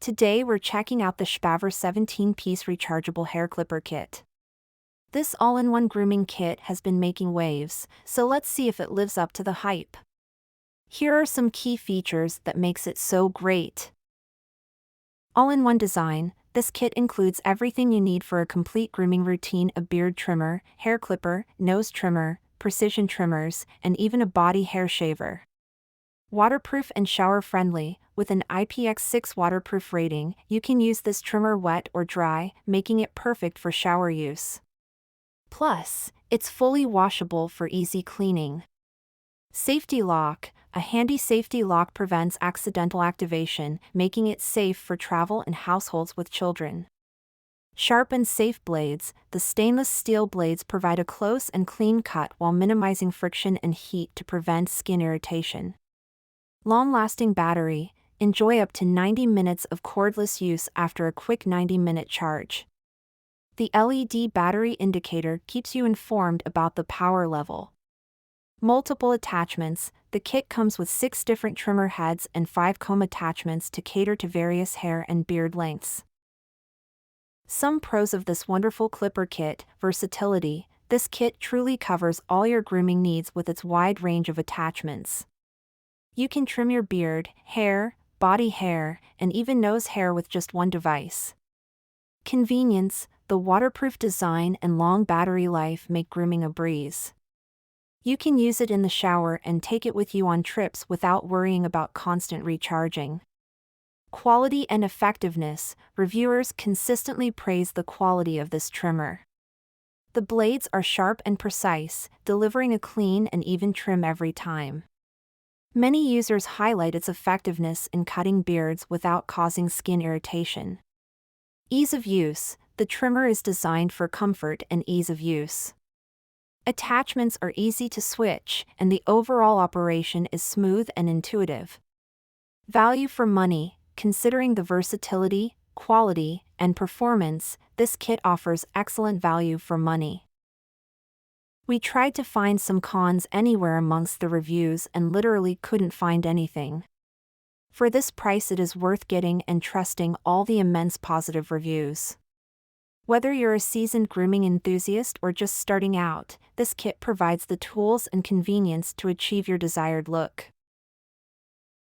Today we're checking out the Spaver 17-piece rechargeable hair clipper kit. This all-in-one grooming kit has been making waves, so let's see if it lives up to the hype. Here are some key features that makes it so great. All-in-one design. This kit includes everything you need for a complete grooming routine: a beard trimmer, hair clipper, nose trimmer, precision trimmers, and even a body hair shaver. Waterproof and shower-friendly. With an IPX6 waterproof rating, you can use this trimmer wet or dry, making it perfect for shower use. Plus, it's fully washable for easy cleaning. Safety lock. A handy safety lock prevents accidental activation, making it safe for travel and households with children. Sharp and safe blades. The stainless steel blades provide a close and clean cut while minimizing friction and heat to prevent skin irritation. Long-lasting battery. Enjoy up to 90 minutes of cordless use after a quick 90-minute charge. The LED battery indicator keeps you informed about the power level. Multiple attachments. The kit comes with 6 different trimmer heads and 5 comb attachments to cater to various hair and beard lengths. Some pros of this wonderful clipper kit. Versatility. This kit truly covers all your grooming needs with its wide range of attachments. You can trim your beard, hair, body hair, and even nose hair with just one device. Convenience. The waterproof design and long battery life make grooming a breeze. You can use it in the shower and take it with you on trips without worrying about constant recharging. Quality and effectiveness. Reviewers consistently praise the quality of this trimmer. The blades are sharp and precise, delivering a clean and even trim every time. Many users highlight its effectiveness in cutting beards without causing skin irritation. Ease of use. The trimmer is designed for comfort and ease of use. Attachments are easy to switch, and the overall operation is smooth and intuitive. Value for money. Considering the versatility, quality, and performance, this kit offers excellent value for money. We tried to find some cons anywhere amongst the reviews and literally couldn't find anything. For this price, it is worth getting and trusting all the immense positive reviews. Whether you're a seasoned grooming enthusiast or just starting out, this kit provides the tools and convenience to achieve your desired look.